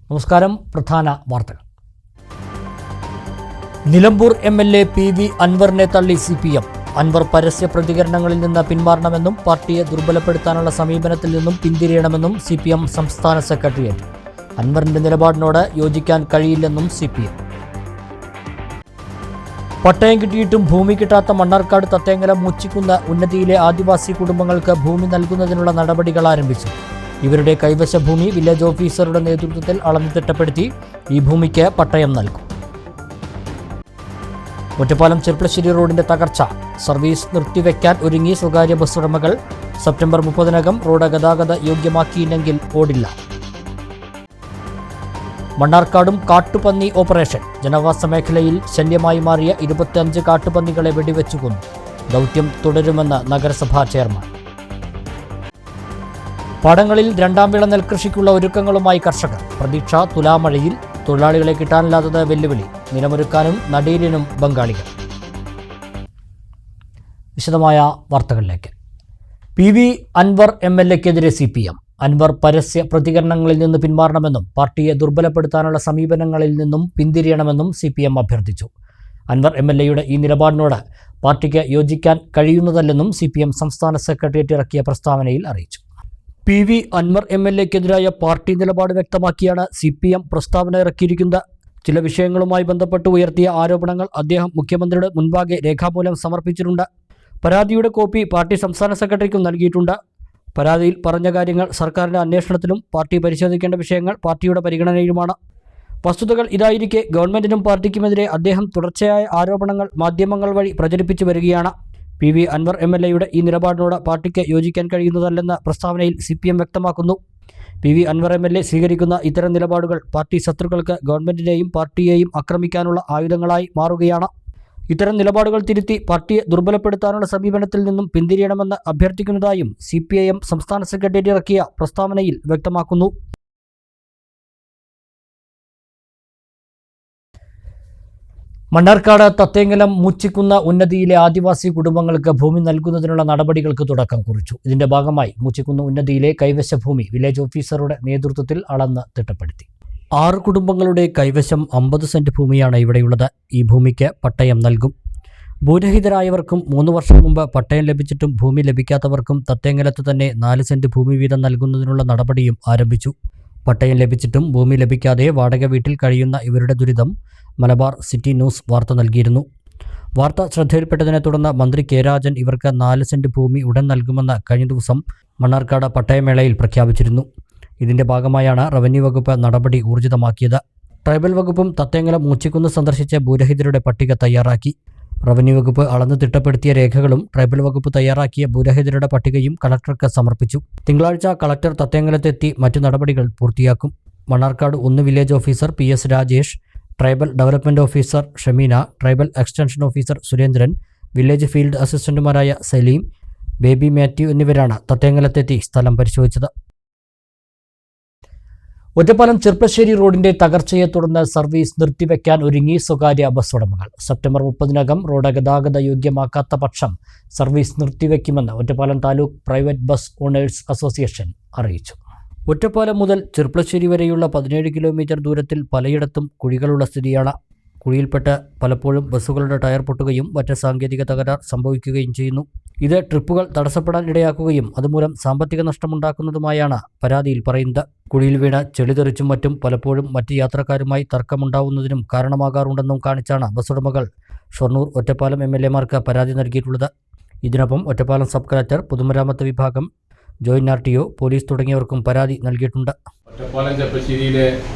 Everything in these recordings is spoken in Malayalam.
നമസ്കാരം. പ്രധാന വാർത്തകൾ. നിലമ്പൂർ എംഎൽഎ PV അൻവറിനെ തള്ളി CPM. അൻവർ പരസ്യ പ്രതികരണങ്ങളിൽ നിന്ന് പിന്മാറണമെന്നും പാർട്ടിയെ ദുർബലപ്പെടുത്താനുള്ള സമീപനത്തിൽ നിന്നും പിന്തിരിയണമെന്നും CPM സംസ്ഥാന സെക്രട്ടേറിയറ്റ്. അൻവറിന്റെ നിലപാടിനോട് യോജിക്കാൻ കഴിയില്ലെന്നും CPM. പട്ടയം കിട്ടിയിട്ടും ഭൂമി കിട്ടാത്ത മണ്ണാർക്കാട് തത്തേങ്ങലം മൂച്ചിക്കുന്ന് ഉന്നതിയിലെ ആദിവാസി കുടുംബങ്ങൾക്ക് ഭൂമി നൽകുന്നതിനുള്ള നടപടികൾ ആരംഭിച്ചു. ഇവരുടെ കൈവശ ഭൂമി വില്ലേജ് ഓഫീസറുടെ നേതൃത്വത്തിൽ അളന്നു തിട്ടപ്പെടുത്തി ഈ ഭൂമിക്ക് പട്ടയം നൽകും. ഒറ്റപ്പാലം ചെർപ്പളശ്ശേരി റോഡിന്റെ തകർച്ച. സർവീസ് നിർത്തിവെക്കാൻ ഒരുങ്ങി സ്വകാര്യ ബസ് ഉടമകൾ. സെപ്റ്റംബർ 30-നകം റോഡ് ഗതാഗത യോഗ്യമാക്കിയില്ലെങ്കിൽ ഓടില്ല. മണ്ണാർക്കാടും കാട്ടുപന്നി ഓപ്പറേഷൻ. ജനവാസ മേഖലയിൽ ശല്യമായി മാറിയ 25 കാട്ടുപന്നികളെ വെടിവെച്ചു കൊന്നു. ദൗത്യം തുടരുമെന്ന് നഗരസഭാ ചെയർമാൻ. പാടങ്ങളിൽ രണ്ടാം വിള നെൽകൃഷിക്കുള്ള ഒരുക്കങ്ങളുമായി കർഷകർ. പ്രതീക്ഷ തുലാമഴയിൽ. തൊഴിലാളികളെ കിട്ടാനില്ലാത്തത് വെല്ലുവിളി. നിലമൊരുക്കാനും നടീലിനും ബംഗാളികൾ. വിശദമായ വാർത്തകളിലേക്ക്. PV Anwar MLA-ക്കെതിരെ CPM. അൻവർ പരസ്യ പ്രതികരണങ്ങളിൽ നിന്ന് പിന്മാറണമെന്നും പാർട്ടിയെ ദുർബലപ്പെടുത്താനുള്ള സമീപനങ്ങളിൽ നിന്നും പിന്തിരിയണമെന്നും CPM അഭ്യർത്ഥിച്ചു. അൻവർ MLA-യുടെ ഈ നിലപാടിനോട് പാർട്ടിക്ക് യോജിക്കാൻ കഴിയുന്നതല്ലെന്നും CPM സംസ്ഥാന സെക്രട്ടേറിയറ്റ് ഇറക്കിയ പ്രസ്താവനയിൽ അറിയിച്ചു. PV അൻവർ MLA-ക്കെതിരായ പാർട്ടി നിലപാട് വ്യക്തമാക്കിയാണ് CPM പ്രസ്താവന ഇറക്കിയിരിക്കുന്നത്. ചില വിഷയങ്ങളുമായി ബന്ധപ്പെട്ട് ഉയർത്തിയ ആരോപണങ്ങൾ അദ്ദേഹം മുഖ്യമന്ത്രിയുടെ മുൻപാകെ രേഖാമൂലം സമർപ്പിച്ചിട്ടുണ്ട്. പരാതിയുടെ കോപ്പി പാർട്ടി സംസ്ഥാന സെക്രട്ടറിക്കും നൽകിയിട്ടുണ്ട്. പരാതിയിൽ പറഞ്ഞ കാര്യങ്ങൾ സർക്കാരിൻ്റെ അന്വേഷണത്തിലും പാർട്ടി പരിശോധിക്കേണ്ട വിഷയങ്ങൾ പാർട്ടിയുടെ പരിഗണനയിലുമാണ്. വസ്തുതകൾ ഇതായിരിക്കെ ഗവൺമെന്റിനും പാർട്ടിക്കുമെതിരെ അദ്ദേഹം തുടർച്ചയായ ആരോപണങ്ങൾ മാധ്യമങ്ങൾ വഴി പ്രചരിപ്പിച്ചു വരികയാണ്. PV അൻവർ MLA-യുടെ ഈ നിലപാടിനോട് പാർട്ടിക്ക് യോജിക്കാൻ കഴിയുന്നതല്ലെന്ന് പ്രസ്താവനയിൽ CPM വ്യക്തമാക്കുന്നു. PV അൻവർ MLA സ്വീകരിക്കുന്ന ഇത്തരം നിലപാടുകൾ പാർട്ടി ശത്രുക്കൾക്ക് ഗവൺമെന്റിനെയും പാർട്ടിയെയും ആക്രമിക്കാനുള്ള ആയുധങ്ങളായി മാറുകയാണ്. ഇത്തരം നിലപാടുകൾ തിരുത്തി പാർട്ടിയെ ദുർബലപ്പെടുത്താനുള്ള സമീപനത്തിൽ നിന്നും പിന്തിരിയണമെന്ന് അഭ്യർത്ഥിക്കുന്നതായും CPIM സംസ്ഥാന സെക്രട്ടേറിയറ്റ് ഇറക്കിയ പ്രസ്താവനയിൽ വ്യക്തമാക്കുന്നു. മണ്ണാർക്കാട് തത്തേങ്ങലം മൂച്ചിക്കുന്ന് ഉന്നതിയിലെ ആദിവാസി കുടുംബങ്ങൾക്ക് ഭൂമി നൽകുന്നതിനുള്ള നടപടികൾക്ക് തുടക്കം കുറിച്ചു. ഇതിന്റെ ഭാഗമായി മൂച്ചിക്കുന്ന് ഉന്നതിയിലെ കൈവശ ഭൂമി വില്ലേജ് ഓഫീസറുടെ നേതൃത്വത്തിൽ അളന്ന് തിട്ടപ്പെടുത്തി. 6 കുടുംബങ്ങളുടെ കൈവശം 50 സെന്റ് ഭൂമിയാണ് ഇവിടെയുള്ളത്. ഈ ഭൂമിക്ക് പട്ടയം നൽകും. ഭൂരഹിതരായവർക്കും 3 വർഷം മുമ്പ് പട്ടയം ലഭിച്ചിട്ടും ഭൂമി ലഭിക്കാത്തവർക്കും തത്തേങ്ങലത്ത് തന്നെ 4 സെന്റ് ഭൂമി വീതം നൽകുന്നതിനുള്ള നടപടിയും ആരംഭിച്ചു. പട്ടയം ലഭിച്ചിട്ടും ഭൂമി ലഭിക്കാതെ വാടക വീട്ടിൽ കഴിയുന്ന ഇവരുടെ ദുരിതം മലബാർ സിറ്റി ന്യൂസ് വാർത്ത നൽകിയിരുന്നു. വാർത്ത ശ്രദ്ധയിൽപ്പെട്ടതിനെ തുടർന്ന് മന്ത്രി K. രാജൻ ഇവർക്ക് 4 സെന്റ് ഭൂമി ഉടൻ നൽകുമെന്ന് കഴിഞ്ഞ ദിവസം മണ്ണാർക്കാട് പട്ടയമേളയിൽ പ്രഖ്യാപിച്ചിരുന്നു. ഇതിന്റെ ഭാഗമായാണ് റവന്യൂ വകുപ്പ് നടപടി ഊർജിതമാക്കിയത്. ട്രൈബൽ വകുപ്പും തത്തേങ്ങലം മൂച്ചിക്കുന്ന് സന്ദർശിച്ച് ഭൂരഹിതരുടെ പട്ടിക തയ്യാറാക്കി. റവന്യൂ വകുപ്പ് അളന്ന് തിട്ടപ്പെടുത്തിയ രേഖകളും ട്രൈബൽ വകുപ്പ് തയ്യാറാക്കിയ ഭൂരഹിതരുടെ പട്ടികയും കളക്ടർക്ക് സമർപ്പിച്ചു. തിങ്കളാഴ്ച കളക്ടർ തത്തേങ്ങലത്തെത്തി മറ്റു നടപടികൾ പൂർത്തിയാക്കും. Mannarkkad 1 village officer PS Rajesh, tribal development officer Shameena, tribal extension officer Surendran, village field അസിസ്റ്റന്റുമാരായ സലീം, ബേബി മാത്യു എന്നിവരാണ് തത്തേങ്ങലത്തെത്തി സ്ഥലം പരിശോധിച്ചത്. ഒറ്റപ്പാലം ചെർപ്പളശ്ശേരി റോഡിന്റെ തകർച്ചയെ തുടർന്ന് സർവീസ് നിർത്തിവെക്കാൻ ഒരുങ്ങി സ്വകാര്യ ബസ് ഉടമകൾ. സെപ്റ്റംബർ 30-നകം റോഡ് ഗതാഗത യോഗ്യമാക്കാത്ത പക്ഷം സർവീസ് നിർത്തിവെക്കുമെന്ന് Ottapalam taluk private bus owners association അറിയിച്ചു. ഒറ്റപ്പാലം മുതൽ ചെർപ്പളശ്ശേരി വരെയുള്ള 17 കിലോമീറ്റർ ദൂരത്തിൽ പലയിടത്തും കുഴികളുള്ള സ്ഥിതിയാണ്. കുഴിയിൽപ്പെട്ട് പലപ്പോഴും ബസ്സുകളുടെ ടയർ പൊട്ടുകയും മറ്റ് സാങ്കേതിക തകരാർ സംഭവിക്കുകയും ചെയ്യുന്നു. ഇത് ട്രിപ്പുകൾ തടസ്സപ്പെടാൻ ഇടയാക്കുകയും അതുമൂലം സാമ്പത്തിക നഷ്ടമുണ്ടാക്കുന്നതുമായാണ് പരാതിയിൽ പറയുന്നത്. കുഴിയിൽ വീണ് ചെളിതെറിച്ചും മറ്റും പലപ്പോഴും മറ്റ് യാത്രക്കാരുമായി തർക്കമുണ്ടാവുന്നതിനും കാരണമാകാറുണ്ടെന്നും കാണിച്ചാണ് ബസ് ഉടമകൾ ഷൊർണൂർ ഒറ്റപ്പാലം MLA-മാർക്ക് പരാതി നൽകിയിട്ടുള്ളത്. ഇതിനൊപ്പം ഒറ്റപ്പാലം സബ് കളക്ടർ, പൊതുമരാമത്ത് വിഭാഗം, ജോയിന്റ് RTO, പോലീസ് തുടങ്ങിയവർക്കും പരാതി നൽകിയിട്ടുണ്ട്. ഒറ്റപ്പാലം ചെർപ്പളശ്ശേരിയിലെ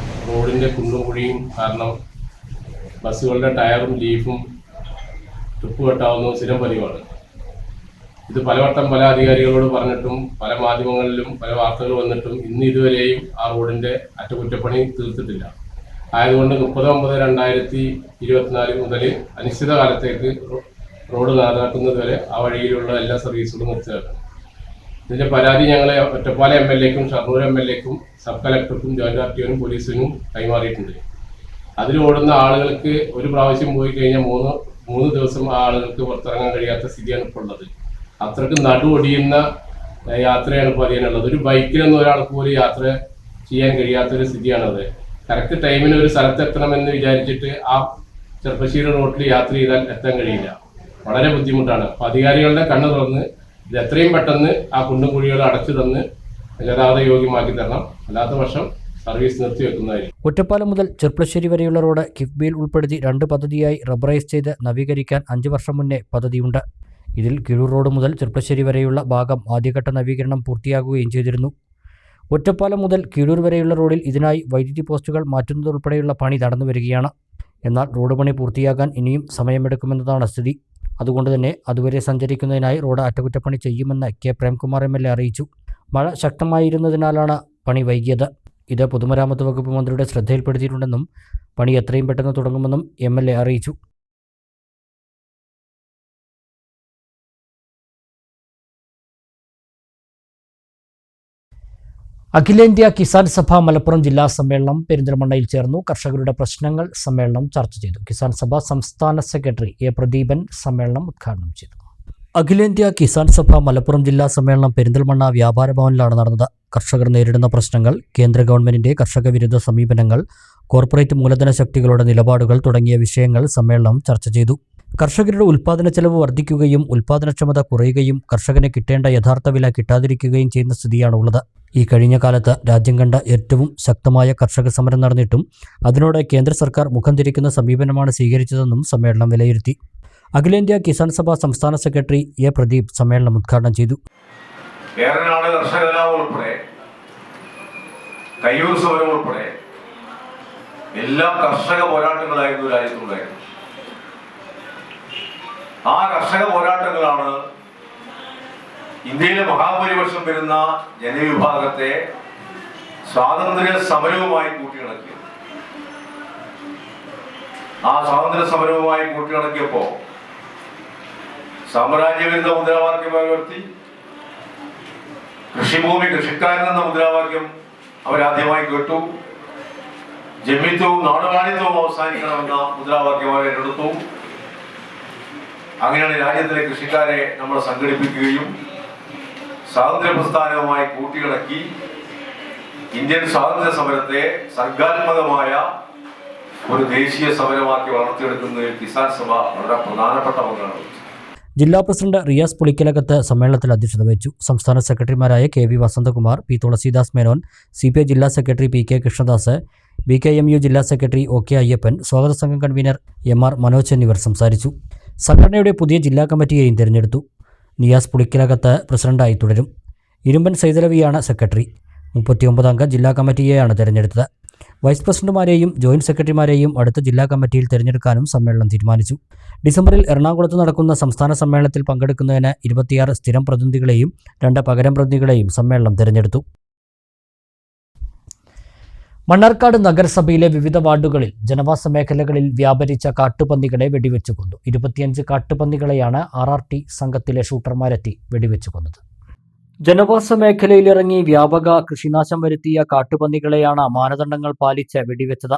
റോഡിന്റെ കുണ്ടും കുഴിയും കാരണം ബസ്സുകളുടെ ടയറും ലീഫും ട്രിപ്പ് കെട്ടാവുന്ന സ്ഥിരം പതിവാണ്. ഇത് പലവട്ടം പല അധികാരികളോട് പറഞ്ഞിട്ടും പല മാധ്യമങ്ങളിലും പല വാർത്തകൾ വന്നിട്ടും ഇന്ന് ഇതുവരെയും ആ റോഡിന്റെ അറ്റകുറ്റപ്പണി തീർത്തിട്ടില്ല. ആയതുകൊണ്ട് 30/9/2024 മുതൽ അനിശ്ചിതകാലത്തേക്ക് റോഡ് നന്നാക്കുന്നത് വരെ ആ വഴിയിലുള്ള എല്ലാ സർവീസുകളും നിർത്തിവെക്കണം. ഇതിന്റെ പരാതി ഞങ്ങൾ ഒറ്റപ്പാലം MLA-ക്കും ഷൊർണൂർ MLA-ക്കും സബ് കളക്ടർക്കും ജോയിന്റ് RTO-നും പോലീസിനും കൈമാറിയിട്ടുണ്ട്. അതിൽ ഓടുന്ന ആളുകൾക്ക് ഒരു പ്രാവശ്യം പോയി കഴിഞ്ഞാൽ 3 ദിവസം ആ ആളുകൾക്ക് പുറത്തിറങ്ങാൻ കഴിയാത്ത സ്ഥിതിയാണ് ഇപ്പോൾ ഉള്ളത്. അത്രയ്ക്ക് നടുവൊടിയുന്ന യാത്രയാണ് ഇപ്പോൾ അതിനുള്ളത്. ഒരു ബൈക്കിലൊന്നും ഒരാൾക്ക് പോലും യാത്ര ചെയ്യാൻ കഴിയാത്തൊരു സ്ഥിതിയാണത്. കറക്റ്റ് ടൈമിന് ഒരു സ്ഥലത്ത് എത്തണമെന്ന് വിചാരിച്ചിട്ട് ആ ചെർപ്പശ്ശേരി റോഡിൽ യാത്ര ചെയ്താൽ എത്താൻ കഴിയില്ല. വളരെ ബുദ്ധിമുട്ടാണ്. അപ്പോൾ അധികാരികളുടെ കണ്ണ് തുറന്ന് ഇത് എത്രയും പെട്ടെന്ന് ആ കുണ്ടും കുഴികൾ അടച്ചു തന്ന് ഗതാഗത യോഗ്യമാക്കി തരണം. അല്ലാത്ത പക്ഷം സർവീസ് നിർത്തിവെക്കുന്നതായിരിക്കും. ഒറ്റപ്പാലം മുതൽ ചെർപ്പശ്ശേരി വരെയുള്ള റോഡ് കിഫ്ബിയിൽ ഉൾപ്പെടുത്തി 2 പദ്ധതിയായി റബ്ബറൈസ് ചെയ്ത് നവീകരിക്കാൻ 5 വർഷം മുന്നേ പദ്ധതിയുണ്ട്. ഇതിൽ കിഴൂർ റോഡ് മുതൽ ചെർപ്പശ്ശേരി വരെയുള്ള ഭാഗം ആദ്യഘട്ട നവീകരണം പൂർത്തിയാകുകയും ചെയ്തിരുന്നു. ഒറ്റപ്പാലം മുതൽ കീഴൂർ വരെയുള്ള റോഡിൽ ഇതിനായി വൈദ്യുതി പോസ്റ്റുകൾ മാറ്റുന്നതുൾപ്പെടെയുള്ള പണി നടന്നു വരികയാണ്. എന്നാൽ റോഡ് പണി പൂർത്തിയാകാൻ ഇനിയും സമയമെടുക്കുമെന്നതാണ് സ്ഥിതി. അതുകൊണ്ട് തന്നെ അതുവരെ സഞ്ചരിക്കുന്നതിനായി റോഡ് അറ്റകുറ്റപ്പണി ചെയ്യുമെന്ന് കെ പ്രേംകുമാർ MLA അറിയിച്ചു. മഴ ശക്തമായിരുന്നതിനാലാണ് പണി വൈകിയത്. ഇത് പൊതുമരാമത്ത് വകുപ്പ് മന്ത്രിയുടെ ശ്രദ്ധയിൽപ്പെടുത്തിയിട്ടുണ്ടെന്നും പണി എത്രയും പെട്ടെന്ന് തുടങ്ങുമെന്നും MLA അറിയിച്ചു. അഖിലേന്ത്യാ കിസാൻ സഭ മലപ്പുറം ജില്ലാ സമ്മേളനം പെരിന്തൽമണ്ണയിൽ ചേർന്നു. കർഷകരുടെ പ്രശ്നങ്ങൾ സമ്മേളനം ചർച്ച ചെയ്തു. കിസാൻ സഭ സംസ്ഥാന സെക്രട്ടറി എ പ്രദീപൻ സമ്മേളനം ഉദ്ഘാടനം ചെയ്തു. അഖിലേന്ത്യാ കിസാൻ സഭ മലപ്പുറം ജില്ലാ സമ്മേളനം പെരിന്തൽമണ്ണ വ്യാപാര ഭവനിലാണ് നടന്നത്. കർഷകർ നേരിടുന്ന പ്രശ്നങ്ങൾ, കേന്ദ്ര ഗവൺമെന്റിന്റെ കർഷക വിരുദ്ധ സമീപനങ്ങൾ, കോർപ്പറേറ്റ് മൂലധന ശക്തികളുടെ നിലപാടുകൾ തുടങ്ങിയ വിഷയങ്ങൾ സമ്മേളനം ചർച്ച ചെയ്തു. കർഷകരുടെ ഉൽപ്പാദന ചെലവ് വർദ്ധിക്കുകയും ഉൽപ്പാദനക്ഷമത കുറയുകയും കർഷകന് കിട്ടേണ്ട യഥാർത്ഥ വില കിട്ടാതിരിക്കുകയും ചെയ്യുന്ന സ്ഥിതിയാണ് ഉള്ളത്. ഈ കഴിഞ്ഞ കാലത്ത് രാജ്യം കണ്ട ഏറ്റവും ശക്തമായ കർഷക സമരം നടന്നിട്ടും അതിനോട് കേന്ദ്ര സർക്കാർ മുഖം തിരിക്കുന്ന സമീപനമാണ് സ്വീകരിച്ചതെന്നും സമ്മേളനം വിലയിരുത്തി. അഖിലേന്ത്യാ കിസാൻ സഭ സംസ്ഥാന സെക്രട്ടറി എ പ്രദീപ് സമ്മേളനം ഉദ്ഘാടനം ചെയ്തു. ഏറനാട് കർഷക കലാപം ഉൾപ്പെടെ കയ്യൂർ സമരം ഉൾപ്പെടെ എല്ലാ കർഷക പോരാട്ടങ്ങളായിരുന്നു രാജ്യത്തുണ്ടായിരുന്നു. ആ കർഷക പോരാട്ടങ്ങളാണ് ഇന്ത്യയിലെ മഹാഭൂരിപക്ഷം വരുന്ന ജനവിഭാഗത്തെ സ്വാതന്ത്ര്യ സമരവുമായി കൂട്ടിയിണക്കിയത്. ആ സ്വാതന്ത്ര്യ സമരവുമായി കൂട്ടിയിണക്കിയപ്പോ സാമ്രാജ്യവിരുദ്ധ മുദ്രാവാക്യമായി ഉയർത്തി കൃഷിഭൂമി കൃഷിക്കാരൻ എന്ന മുദ്രാവാക്യം അവരാദ്യമായി കേട്ടു. ജന്മിത്വവും നാടുവാണിത്വവും അവസാനിക്കണമെന്ന മുദ്രാവാക്യം അവർ ഏറ്റെടുത്തു. അങ്ങനെയാണ് രാജ്യത്തിലെ കൃഷിക്കാരെ നമ്മൾ സംഘടിപ്പിക്കുകയും സ്വാതന്ത്ര്യ പ്രസ്ഥാനവുമായി കൂട്ടിയിണക്കി ഇന്ത്യൻ സ്വാതന്ത്ര്യ സമരത്തെ സർഗാത്മകമായ ഒരു ദേശീയ സമരമാക്കി വളർത്തിയെടുക്കുന്നതിൽ കിസാൻ സഭ വളരെ പ്രധാനപ്പെട്ട പങ്കാണ് വഹിച്ചത്. ജില്ലാ പ്രസിഡന്റ് റിയാസ് പുളിക്കലകത്ത് സമ്മേളനത്തിൽ അധ്യക്ഷത വഹിച്ചു. സംസ്ഥാന സെക്രട്ടറിമാരായ KV Vasanthakumar, P Thulasidas Menon, CPI ജില്ലാ സെക്രട്ടറി PK കൃഷ്ണദാസ്, BKMU ജില്ലാ സെക്രട്ടറി OK അയ്യപ്പൻ, സ്വാഗത സംഘം കൺവീനർ MR മനോജ് എന്നിവർ സംസാരിച്ചു. സംഘടനയുടെ പുതിയ ജില്ലാ കമ്മിറ്റിയെയും തിരഞ്ഞെടുത്തു. നിയാസ് പുളിക്കലകത്ത് പ്രസിഡന്റായി തുടരും. ഇരുമ്പൻ സൈതലവിയാണ് സെക്രട്ടറി. 39 അംഗ ജില്ലാ കമ്മിറ്റിയെയാണ് തിരഞ്ഞെടുത്തത്. വൈസ് പ്രസിഡന്റുമാരെയും ജോയിന്റ് സെക്രട്ടറിമാരെയും അടുത്ത ജില്ലാ കമ്മിറ്റിയിൽ തിരഞ്ഞെടുക്കാനും സമ്മേളനം തീരുമാനിച്ചു. ഡിസംബറിൽ എറണാകുളത്ത് നടക്കുന്ന സംസ്ഥാന സമ്മേളനത്തിൽ പങ്കെടുക്കുന്നതിന് 26 സ്ഥിരം പ്രതിനിധികളെയും 2 പകരം പ്രതിനിധികളെയും സമ്മേളനം തിരഞ്ഞെടുത്തു. മണ്ണാർക്കാട് നഗരസഭയിലെ വിവിധ വാർഡുകളിൽ ജനവാസ മേഖലകളിൽ വ്യാപരിച്ച കാട്ടുപന്നികളെ വെടിവെച്ചു കൊന്നു. 25 കാട്ടുപന്നികളെയാണ് RRT സംഘത്തിലെ ഷൂട്ടർമാരെത്തി വെടിവെച്ചു കൊന്നത്. ജനവാസ മേഖലയിലിറങ്ങി വ്യാപക കൃഷിനാശം വരുത്തിയ കാട്ടുപന്നികളെയാണ് മാനദണ്ഡങ്ങൾ പാലിച്ച് വെടിവെച്ചത്.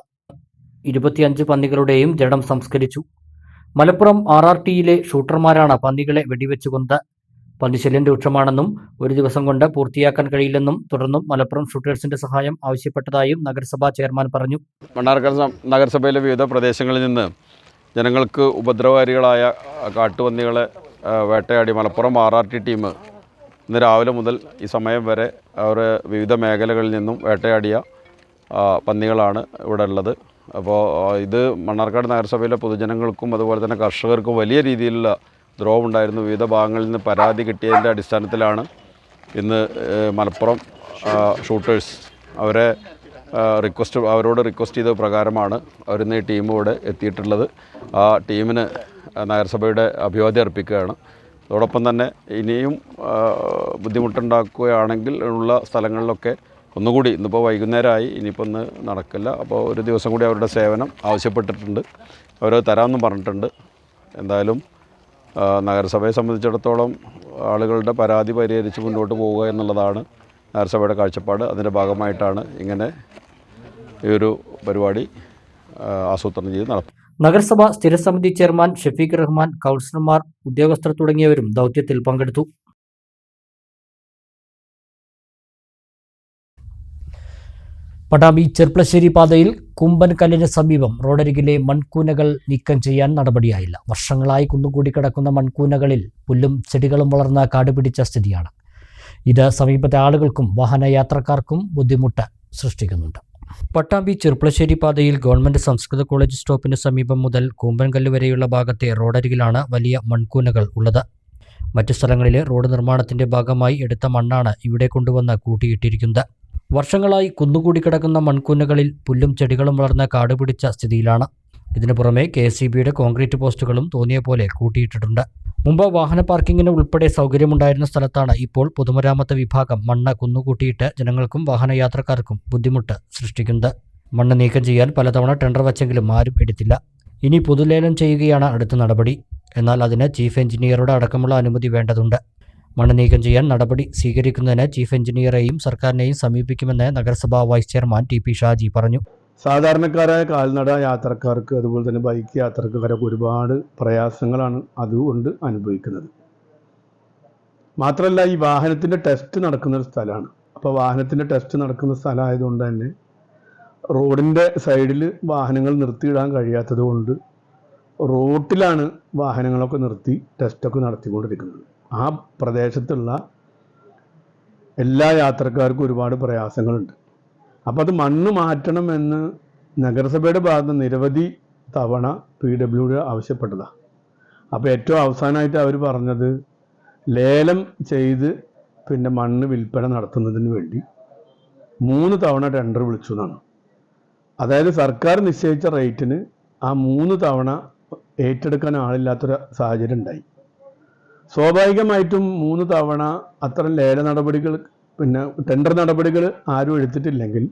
25 പന്നികളുടെയും ജഡം സംസ്കരിച്ചു. മലപ്പുറം RRTയിലെ ഷൂട്ടർമാരാണ് പന്നികളെ വെടിവെച്ചു കൊന്നത്. പന്നിശല്യം രൂക്ഷമാണെന്നും 1 ദിവസം കൊണ്ട് പൂർത്തിയാക്കാൻ കഴിയില്ലെന്നും തുടർന്നും മലപ്പുറം ഷൂട്ടേഴ്സിന്റെ സഹായം ആവശ്യപ്പെട്ടതായും നഗരസഭാ ചെയർമാൻ പറഞ്ഞു. മണ്ണാർക്കാട് നഗരസഭയിലെ വിവിധ പ്രദേശങ്ങളിൽ നിന്ന് ജനങ്ങൾക്ക് ഉപദ്രവകാരികളായ കാട്ടുപന്നികളെ വേട്ടയാടി മലപ്പുറം RRT ടീം ഇന്ന് രാവിലെ മുതൽ ഈ സമയം വരെ അവർ വിവിധ മേഖലകളിൽ നിന്നും വേട്ടയാടിയ പന്നികളാണ് ഇവിടെ ഉള്ളത്. അപ്പോൾ ഇത് മണ്ണാർക്കാട് നഗരസഭയിലെ പൊതുജനങ്ങൾക്കും അതുപോലെ തന്നെ കർഷകർക്കും വലിയ രീതിയിലുള്ള ദ്രോഹമുണ്ടായിരുന്നു. വിവിധ ഭാഗങ്ങളിൽ നിന്ന് പരാതി കിട്ടിയതിൻ്റെ അടിസ്ഥാനത്തിലാണ് ഇന്ന് മലപ്പുറം ഷൂട്ടേഴ്സ് അവരോട് റിക്വസ്റ്റ് ചെയ്ത പ്രകാരമാണ് അവരിന്ന് ഈ ടീം ഇവിടെ എത്തിയിട്ടുള്ളത്. ആ ടീമിന് നഗരസഭയുടെ അഭിവാദ്യം അർപ്പിക്കുകയാണ്. അതോടൊപ്പം തന്നെ ഇനിയും ബുദ്ധിമുട്ടുണ്ടാക്കുകയാണെങ്കിൽ ഉള്ള സ്ഥലങ്ങളിലൊക്കെ ഒന്നുകൂടി, ഇന്നിപ്പോൾ വൈകുന്നേരമായി, ഇനിയിപ്പോൾ ഒന്ന് നടക്കില്ല, അപ്പോൾ 1 ദിവസം കൂടി അവരുടെ സേവനം ആവശ്യപ്പെട്ടിട്ടുണ്ട്. അവർ തരാമെന്നും പറഞ്ഞിട്ടുണ്ട്. എന്തായാലും നഗരസഭയെ സംബന്ധിച്ചിടത്തോളം ആളുകളുടെ പരാതി പരിഹരിച്ച് മുന്നോട്ട് പോവുക എന്നുള്ളതാണ് നഗരസഭയുടെ കാഴ്ചപ്പാട്. അതിൻ്റെ ഭാഗമായിട്ടാണ് ഇങ്ങനെ ഈ ഒരു പരിപാടി ആസൂത്രണം ചെയ്ത് നടത്തുന്നത്. നഗരസഭ സ്ഥിരസമിതി ചെയർമാൻ ഷഫീഖ് റഹ്മാൻ, കൗൺസിലർമാർ, ഉദ്യോഗസ്ഥർ തുടങ്ങിയവരും ദൗത്യത്തിൽ പങ്കെടുത്തു. പട്ടാമ്പി ചെർപ്പളശ്ശേരി പാതയിൽ കുമ്പൻകല്ലിന് സമീപം റോഡരികിലെ മൺകൂനകൾ നീക്കം ചെയ്യാൻ നടപടിയായില്ല. വർഷങ്ങളായി കുന്നുകൂടി കിടക്കുന്ന മൺകൂനകളിൽ പുല്ലും ചെടികളും വളർന്ന കാടുപിടിച്ച സ്ഥിതിയാണ്. ഇത് സമീപത്തെ ആളുകൾക്കും വാഹനയാത്രക്കാർക്കും ബുദ്ധിമുട്ട് സൃഷ്ടിക്കുന്നുണ്ട്. പട്ടാമ്പി ചെർപ്പളശ്ശേരി പാതയിൽ ഗവൺമെന്റ് സംസ്കൃത കോളേജ് സ്റ്റോപ്പിന് സമീപം മുതൽ കൂമ്പൻകല്ല് വരെയുള്ള ഭാഗത്തെ റോഡരികിലാണ് വലിയ മൺകൂനകൾ ഉള്ളത്. മറ്റു സ്ഥലങ്ങളിലെ റോഡ് നിർമ്മാണത്തിന്റെ ഭാഗമായി എടുത്ത മണ്ണാണ് ഇവിടെ കൊണ്ടുവന്ന് കൂട്ടിയിട്ടിരിക്കുന്നത്. വർഷങ്ങളായി കുന്നുകൂടി കിടക്കുന്ന മൺകൂനകളിൽ പുല്ലും ചെടികളും വളർന്ന കാടുപിടിച്ച സ്ഥിതിയിലാണ്. ഇതിനു പുറമെ KSEBയുടെ കോൺക്രീറ്റ് പോസ്റ്റുകളും തോന്നിയ പോലെ കൂട്ടിയിട്ടിട്ടുണ്ട്. മുമ്പ് വാഹന പാർക്കിങ്ങിന് ഉൾപ്പെടെ സൗകര്യമുണ്ടായിരുന്ന സ്ഥലത്താണ് ഇപ്പോൾ പൊതുമരാമത്ത് വിഭാഗം മണ്ണ് കുന്നുകൂട്ടിയിട്ട് ജനങ്ങൾക്കും വാഹനയാത്രക്കാർക്കും ബുദ്ധിമുട്ട് സൃഷ്ടിക്കുന്നത്. മണ്ണ് നീക്കം ചെയ്യാൻ പലതവണ ടെൻഡർ വച്ചെങ്കിലും ആരും എടുത്തില്ല. ഇനി പൊതുലേലം ചെയ്യുകയാണ് അടുത്ത നടപടി. എന്നാൽ അതിന് ചീഫ് എഞ്ചിനീയറുടെ അടക്കമുള്ള അനുമതി വേണ്ടതുണ്ട്. മണ്ണ് നീക്കം ചെയ്യാൻ നടപടി സ്വീകരിക്കുന്നതിന് ചീഫ് എഞ്ചിനീയറെയും സർക്കാരിനെയും സമീപിക്കുമെന്ന് നഗരസഭാ വൈസ് ചെയർമാൻ TP ഷാജി പറഞ്ഞു. സാധാരണക്കാരായ കാൽനട യാത്രക്കാർക്ക് അതുപോലെ തന്നെ ബൈക്ക് യാത്രക്കാരൊക്കെ ഒരുപാട് പ്രയാസങ്ങളാണ് അതുകൊണ്ട് അനുഭവിക്കുന്നത്. മാത്രമല്ല, ഈ വാഹനത്തിൻ്റെ ടെസ്റ്റ് നടക്കുന്ന ഒരു സ്ഥലമാണ്. അപ്പോൾ വാഹനത്തിൻ്റെ ടെസ്റ്റ് നടക്കുന്ന സ്ഥലമായതുകൊണ്ട് തന്നെ റോഡിൻ്റെ സൈഡിൽ വാഹനങ്ങൾ നിർത്തിയിടാൻ കഴിയാത്തത് കൊണ്ട് റോട്ടിലാണ് വാഹനങ്ങളൊക്കെ നിർത്തി ടെസ്റ്റൊക്കെ നടത്തിക്കൊണ്ടിരിക്കുന്നത്. ആ പ്രദേശത്തുള്ള എല്ലാ യാത്രക്കാർക്കും ഒരുപാട് പ്രയാസങ്ങളുണ്ട്. അപ്പോൾ അത് മണ്ണ് മാറ്റണമെന്ന് നഗരസഭയുടെ ഭാഗത്ത് നിരവധി തവണ PWD ആവശ്യപ്പെട്ടതാണ്. അപ്പോൾ ഏറ്റവും അവസാനമായിട്ട് അവർ പറഞ്ഞത് ലേലം ചെയ്ത് പിന്നെ മണ്ണ് വിൽപ്പന നടത്തുന്നതിന് വേണ്ടി 3 തവണ ടെൻഡർ വിളിച്ചു എന്നാണ്. അതായത് സർക്കാർ നിശ്ചയിച്ച റേറ്റിന് ആ 3 തവണ ഏറ്റെടുക്കാൻ ആളില്ലാത്തൊരു സാഹചര്യം ഉണ്ടായി. സ്വാഭാവികമായിട്ടും 3 തവണ അത്തരം ലേല നടപടികൾ പിന്നെ ടെൻഡർ നടപടികൾ ആരും എടുത്തിട്ടില്ലെങ്കിൽ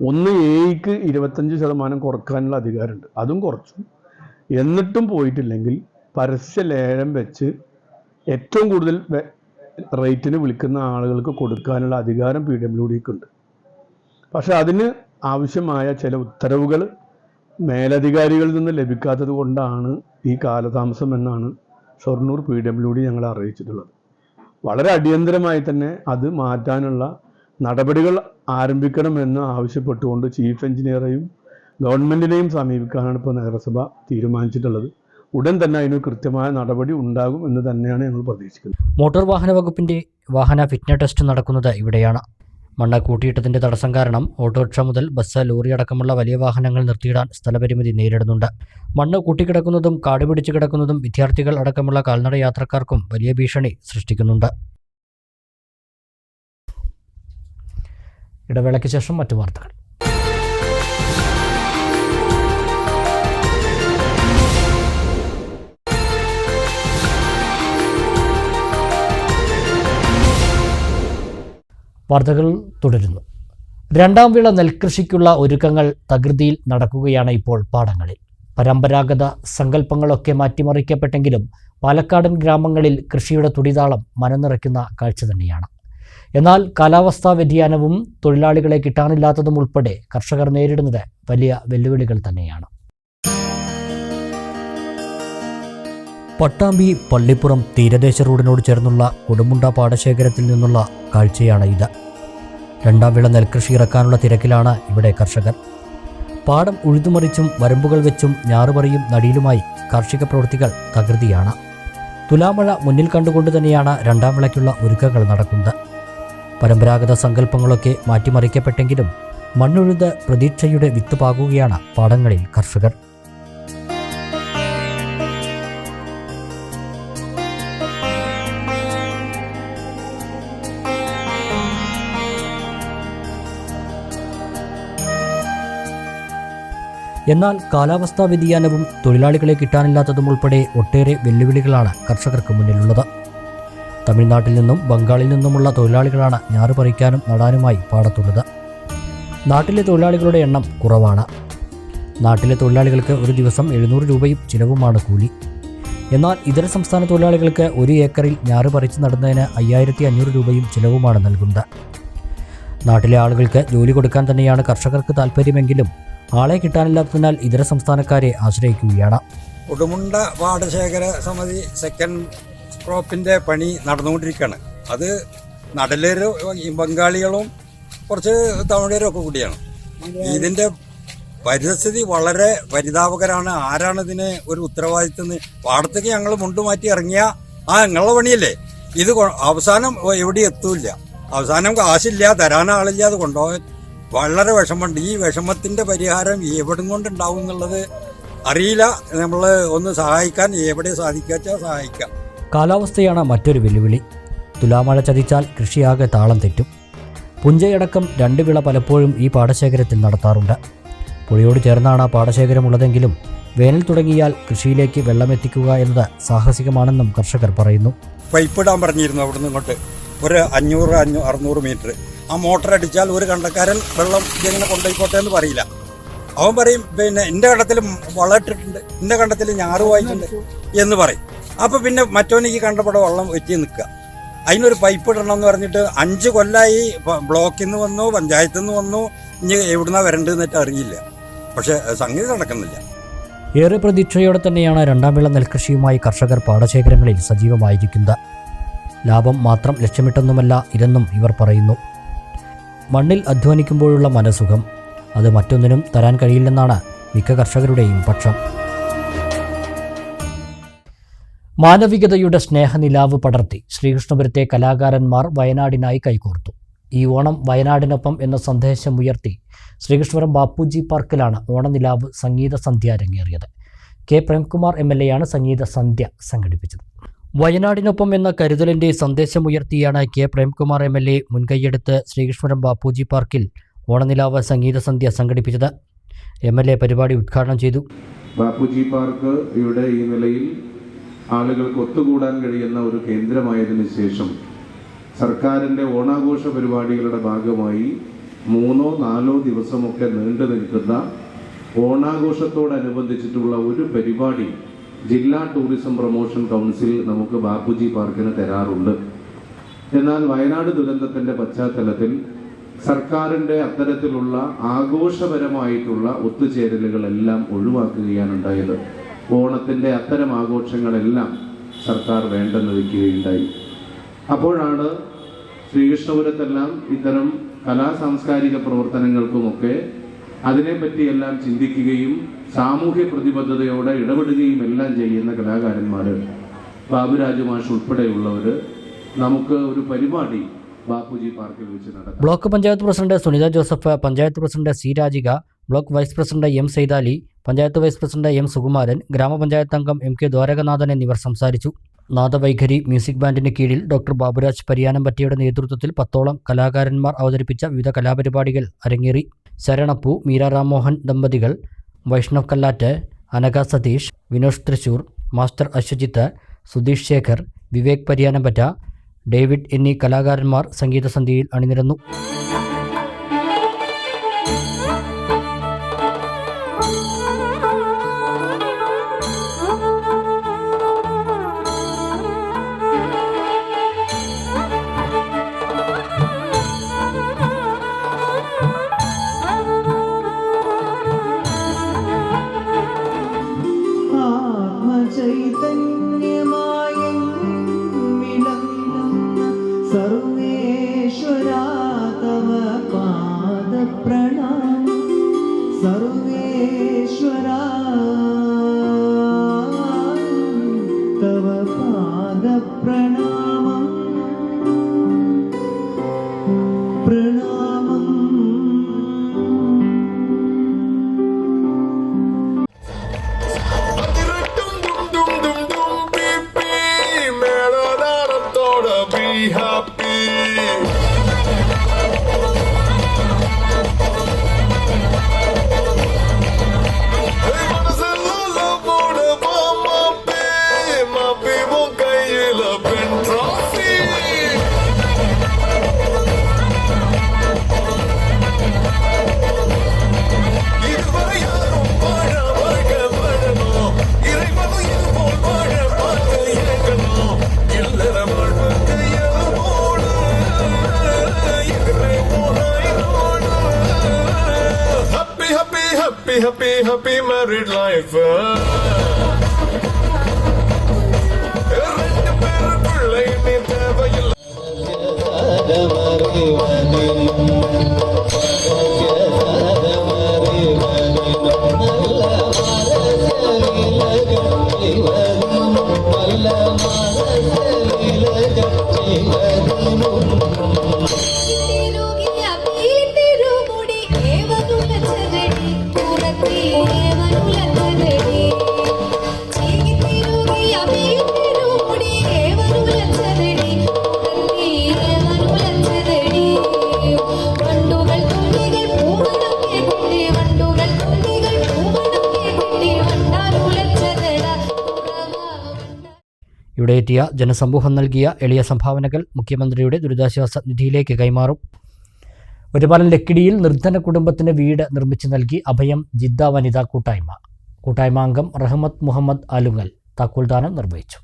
1Aക്ക് 25% കുറക്കാനുള്ള അധികാരമുണ്ട്. അതും കുറച്ചു. എന്നിട്ടും പോയിട്ടില്ലെങ്കിൽ പരസ്യ ലേലം വെച്ച് ഏറ്റവും കൂടുതൽ റേറ്റിന് വിളിക്കുന്ന ആളുകൾക്ക് കൊടുക്കാനുള്ള അധികാരം PWDക്ക് ഉണ്ട്. പക്ഷെ അതിന് ആവശ്യമായ ചില ഉത്തരവുകൾ മേലധികാരികളിൽ നിന്ന് ലഭിക്കാത്തത് കൊണ്ടാണ് ഈ കാലതാമസം എന്നാണ് ഷൊർണൂർ PWD ഞങ്ങളെ അറിയിച്ചിട്ടുള്ളത്. വളരെ അടിയന്തരമായി തന്നെ അത് മാറ്റാനുള്ള നടപടികൾ ആരംഭിക്കണമെന്ന് ആവശ്യപ്പെട്ടുകൊണ്ട് ചീഫ് എഞ്ചിനീയറെയും ഗവൺമെൻറ്റിനെയും സമീപിക്കാനാണ് ഇപ്പോൾ നഗരസഭ തീരുമാനിച്ചിട്ടുള്ളത്. ഉടൻ തന്നെ അതിന് കൃത്യമായ നടപടി ഉണ്ടാകും എന്ന് തന്നെയാണ് ഞങ്ങൾ പ്രതീക്ഷിക്കുന്നത്. മോട്ടോർ വാഹന വകുപ്പിന്റെ വാഹന ഫിറ്റ്നസ് ടെസ്റ്റ് നടക്കുന്നത് ഇവിടെയാണ്. മണ്ണ് കൂട്ടിയിട്ടതിന്റെ തടസ്സം കാരണം ഓട്ടോറിക്ഷ മുതൽ ബസ്, ലോറി അടക്കമുള്ള വലിയ വാഹനങ്ങൾ നിർത്തിയിടാൻ സ്ഥലപരിമിതി നേരിടുന്നുണ്ട്. മണ്ണ് കൂട്ടിക്കിടക്കുന്നതും കാടുപിടിച്ച് കിടക്കുന്നതും വിദ്യാർത്ഥികൾ അടക്കമുള്ള കാൽനട യാത്രക്കാർക്കും വലിയ ഭീഷണി സൃഷ്ടിക്കുന്നുണ്ട്. ഇടവേളയ്ക്ക് ശേഷം മറ്റു വാർത്തകൾ. വാർത്തകൾ തുടരുന്നു. രണ്ടാം വിള നെൽകൃഷിക്കുള്ള ഒരുക്കങ്ങൾ തകൃതിയിൽ നടക്കുകയാണ് ഇപ്പോൾ പാടങ്ങളിൽ. പരമ്പരാഗത സങ്കല്പങ്ങളൊക്കെ മാറ്റിമറിക്കപ്പെട്ടെങ്കിലും പാലക്കാടൻ ഗ്രാമങ്ങളിൽ കൃഷിയുടെ തുടിതാളം മനനിറയ്ക്കുന്ന കാഴ്ച തന്നെയാണ്. എന്നാൽ കാലാവസ്ഥാ വ്യതിയാനവും തൊഴിലാളികളെ കിട്ടാനില്ലാത്തതും ഉൾപ്പെടെ കർഷകർ നേരിടുന്നത് വലിയ വെല്ലുവിളികൾ തന്നെയാണ്. പട്ടാമ്പി പള്ളിപ്പുറം തീരദേശ റോഡിനോട് ചേർന്നുള്ള കൊടുമുണ്ട പാടശേഖരത്തിൽ നിന്നുള്ള കാഴ്ചയാണ് ഇത്. രണ്ടാം വിള നെൽകൃഷി ഇറക്കാനുള്ള തിരക്കിലാണ് ഇവിടെ കർഷകർ. പാടം ഉഴുതുമറിച്ചും വരമ്പുകൾ വെച്ചും ഞാറുപറിയും നടിയിലുമായി കാർഷിക പ്രവൃത്തികൾ തകൃതിയാണ്. തുലാമഴ മുന്നിൽ കണ്ടുകൊണ്ട് തന്നെയാണ് രണ്ടാം വിളയ്ക്കുള്ള ഒരുക്കങ്ങൾ നടക്കുന്നത്. പരമ്പരാഗത സങ്കല്പങ്ങളൊക്കെ മാറ്റിമറിക്കപ്പെട്ടെങ്കിലും മണ്ണുഴുത് പ്രതീക്ഷയുടെ വിത്ത് പാകുകയാണ് പാടങ്ങളിൽ കർഷകർ. എന്നാൽ കാലാവസ്ഥാ വ്യതിയാനവും തൊഴിലാളികളെ കിട്ടാനില്ലാത്തതും ഉൾപ്പെടെ ഒട്ടേറെ വെല്ലുവിളികളാണ് കർഷകർക്ക് മുന്നിലുള്ളത്. തമിഴ്നാട്ടിൽ നിന്നും ബംഗാളിൽ നിന്നുമുള്ള തൊഴിലാളികളാണ് ഞാറ് പറിക്കാനും നടാനുമായി പാടത്തുള്ളത്. നാട്ടിലെ തൊഴിലാളികളുടെ എണ്ണം കുറവാണ്. നാട്ടിലെ തൊഴിലാളികൾക്ക് ഒരു ദിവസം 700 രൂപയും ചിലവുമാണ് കൂലി. എന്നാൽ ഇതര സംസ്ഥാന തൊഴിലാളികൾക്ക് 1 ഏക്കറിൽ ഞാറ് പറിച്ച് നടുന്നതിന് 5500 രൂപയും ചിലവുമാണ് നൽകുന്നത്. നാട്ടിലെ ആളുകൾക്ക് ജോലി കൊടുക്കാൻ തന്നെയാണ് കർഷകർക്ക് താല്പര്യമെങ്കിലും ആളെ കിട്ടാനില്ലാത്തതിനാൽ ഇതര സംസ്ഥാനക്കാരെ ആശ്രയിക്കുകയാണ്. കൊടുമുണ്ട പാടശേഖര സമിതി സെക്കൻഡ് ക്രോപ്പിൻ്റെ പണി നടന്നുകൊണ്ടിരിക്കുകയാണ്. അത് നടലര് ബംഗാളികളും കുറച്ച് തമിഴരൊക്കെ കൂടിയാണ്. ഇതിന്റെ പരിസ്ഥിതി വളരെ പരിതാപകരമാണ്. ആരാണ് ഇതിന് ഒരു ഉത്തരവാദിത്വം? പാടത്തേക്ക് ഞങ്ങൾ മുണ്ടുമാറ്റി ഇറങ്ങിയ നിങ്ങളുടെ പണിയല്ലേ ഇത്. അവസാനം എവിടെ എത്തൂല്ല. അവസാനം കാശില്ല, തരാൻ ആളില്ല, അത് കൊണ്ടുപോകാൻ വളരെ വിഷമമുണ്ട്. ഈ വിഷമത്തിന്റെ പരിഹാരം എവിടം കൊണ്ടുണ്ടാവും എന്നുള്ളത് അറിയില്ല. നമ്മൾ ഒന്ന് സഹായിക്കാൻ എവിടെ സാധിക്കാച്ചാൽ സഹായിക്കാം. കാലാവസ്ഥയാണ് മറ്റൊരു വെല്ലുവിളി. തുലാമഴ ചതിച്ചാൽ കൃഷിയാകെ താളം തെറ്റും. പുഞ്ചയടക്കം 2 വിള പലപ്പോഴും ഈ പാടശേഖരത്തിൽ നടത്താറുണ്ട്. പുഴയോട് ചേർന്നാണ് പാടശേഖരമുള്ളതെങ്കിലും വേനൽ തുടങ്ങിയാൽ കൃഷിയിലേക്ക് വെള്ളമെത്തിക്കുക എന്നത് സാഹസികമാണെന്നും കർഷകർ പറയുന്നു. പൈപ്പ് ഇടാൻ പറഞ്ഞിരുന്നു അവിടുന്ന് ഇങ്ങോട്ട് ഒരു 500-600 മീറ്റർ. ആ മോട്ടർ അടിച്ചാൽ ഒരു കണ്ടക്കാരൻ വെള്ളം ഇങ്ങനെ കൊണ്ടുപോയിക്കോട്ടെ എന്ന് പറയില്ല. അവൻ പറയും പിന്നെ എൻ്റെ കണ്ടത്തിൽ വളമിട്ടിട്ടുണ്ട്, എൻ്റെ കണ്ടത്തിൽ ഞാറ് വായിട്ടുണ്ട് എന്ന് പറയും. അപ്പോൾ പിന്നെ മറ്റവന് ഈ കണ്ടപ്പോൾ വെള്ളം വെറ്റി നിൽക്കുക. അതിനൊരു പൈപ്പ് ഇടണം എന്ന് പറഞ്ഞിട്ട് 5 കൊല്ലമായി. ബ്ലോക്കിൽ നിന്ന് വന്നു, പഞ്ചായത്തിൽ നിന്ന് വന്നു, ഇനി എവിടുന്നാ വരണ്ടെന്നിട്ട് അറിയില്ല. പക്ഷെ സംഗതി നടക്കുന്നില്ല. ഏറെ പ്രതീക്ഷയോടെ തന്നെയാണ് 2ാം വിള നെൽകൃഷിയുമായി കർഷകർ പാടശേഖരങ്ങളിൽ സജീവമായിരിക്കുന്നത്. ലാഭം മാത്രം ലക്ഷ്യമിട്ടൊന്നുമല്ല ഇതെന്നും ഇവർ പറയുന്നു. മണ്ണിൽ അധ്വാനിക്കുമ്പോഴുള്ള മനസുഖം അത് മറ്റൊന്നിനും തരാൻ കഴിയില്ലെന്നാണ് മിക്ക കർഷകരുടെയും പക്ഷം. മാനവികതയുടെ സ്നേഹനിലാവ് പടർത്തി ശ്രീകൃഷ്ണപുരത്തെ കലാകാരന്മാർ വയനാടിനായി കൈകോർത്തു. ഈ ഓണം വയനാടിനൊപ്പം എന്ന സന്ദേശമുയർത്തി ശ്രീകൃഷ്ണപുരം ബാപ്പുജി പാർക്കിലാണ് ഓണനിലാവ് സംഗീത സന്ധ്യ അരങ്ങേറിയത്. കെ പ്രേംകുമാർ MLA ആണ് സംഗീത സന്ധ്യ സംഘടിപ്പിച്ചത്. വയനാടിനൊപ്പം എന്ന കരുതലിൻ്റെ സന്ദേശമുയർത്തിയാണ് കെ പ്രേംകുമാർ MLA മുൻകൈയെടുത്ത് ശ്രീകൃഷ്ണപുരം ബാപ്പുജി പാർക്കിൽ ഓണനിലാവ് സംഗീത സന്ധ്യ സംഘടിപ്പിച്ചത്. MLA പരിപാടി ഉദ്ഘാടനം ചെയ്തു. ബാപ്പുജി പാർക്ക് ഇവിടെ ഈ നിലയിൽ ആളുകൾക്ക് ഒത്തുകൂടാൻ കഴിയുന്ന ഒരു കേന്ദ്രമായതിനു ശേഷം സർക്കാരിൻ്റെ ഓണാഘോഷ പരിപാടികളുടെ ഭാഗമായി 3-4 ദിവസമൊക്കെ നീണ്ടു നിൽക്കുന്ന ഓണാഘോഷത്തോടനുബന്ധിച്ചിട്ടുള്ള ഒരു പരിപാടി ജില്ലാ ടൂറിസം പ്രൊമോഷൻ കൗൺസിൽ നമുക്ക് ബാപ്പുജി പാർക്കിന് തരാറുണ്ട്. എന്നാൽ വയനാട് ദുരന്തത്തിൻ്റെ പശ്ചാത്തലത്തിൽ സർക്കാരിൻ്റെ അത്തരത്തിലുള്ള ആഘോഷപരമായിട്ടുള്ള ഒത്തുചേരലുകളെല്ലാം ഒഴിവാക്കുകയാണ് ഉണ്ടായത്. ഓണത്തിൻ്റെ അത്തരം ആഘോഷങ്ങളെല്ലാം സർക്കാർ വേണ്ടെന്ന് വയ്ക്കുകയുണ്ടായി. അപ്പോഴാണ് ശ്രീകൃഷ്ണപുരത്തെല്ലാം ഇത്തരം കലാസാംസ്കാരിക പ്രവർത്തനങ്ങൾക്കുമൊക്കെ അതിനെപ്പറ്റിയെല്ലാം ചിന്തിക്കുകയും സാമൂഹ്യ പ്രതിബദ്ധതയോടെ ഇടപെടുകയും എല്ലാം ചെയ്യുന്ന കലാകാരന്മാർ, ബാബുരാജ് മാഷ് ഉൾപ്പെടെയുള്ളവർ നമുക്ക് ഒരു പരിപാടി ബാപ്പുജി പാർക്കിൽ വെച്ച് നടത്താം. Block panchayat president Sunitha Joseph, panchayat president C Rajika, block vice president M Saithali, panchayat vice president M Sukumaran, ഗ്രാമപഞ്ചായത്ത് അംഗം MK ദ്വാരകനാഥൻ എന്നിവർ സംസാരിച്ചു. നാദവൈഖരി മ്യൂസിക് ബാൻഡിന് കീഴിൽ ഡോക്ടർ ബാബുരാജ് പരിയാനംപറ്റയുടെ നേതൃത്വത്തിൽ 10ഓളം കലാകാരന്മാർ അവതരിപ്പിച്ച വിവിധ കലാപരിപാടികൾ അരങ്ങേറി. ശരണപ്പൂ, മീര രാംമോഹൻ ദമ്പതികൾ, വൈഷ്ണവ് കല്ലാറ്റ്, അനഘ സതീഷ്, വിനോഷ് തൃശൂർ, മാസ്റ്റർ അശ്വജിത്ത്, സുധീഷ് ശേഖർ, വിവേക് പരിയാനംപറ്റ, ഡേവിഡ് എന്നീ കലാകാരന്മാർ സംഗീത സന്ധ്യയിൽ അണിനിരന്നു. സർവേശ്വരാ തവ പാദ പ്രണാമം, സർവേശ്വരാ തവ പാദ പ്രണാമം, പ്രണാമം. Happy married life. രണ്ട് പേര് പിള്ളേ നീ തേവയില്ല. ഇവിടെ എത്തിയ ജനസമൂഹം നൽകിയ എളിയ സംഭാവനകൾ മുഖ്യമന്ത്രിയുടെ ദുരിതാശ്വാസ നിധിയിലേക്ക് കൈമാറും. ഒറ്റപ്പാലം ലക്കിടിയിൽ നിർധന കുടുംബത്തിന് വീട് നിർമ്മിച്ചു നൽകി അഭയം ജിദ്ദ വനിതാ കൂട്ടായ്മ. കൂട്ടായ്മ അംഗം റഹ്മത്ത് മുഹമ്മദ് ആലുങ്ങൽ താക്കോൽദാനം നിർവഹിച്ചു.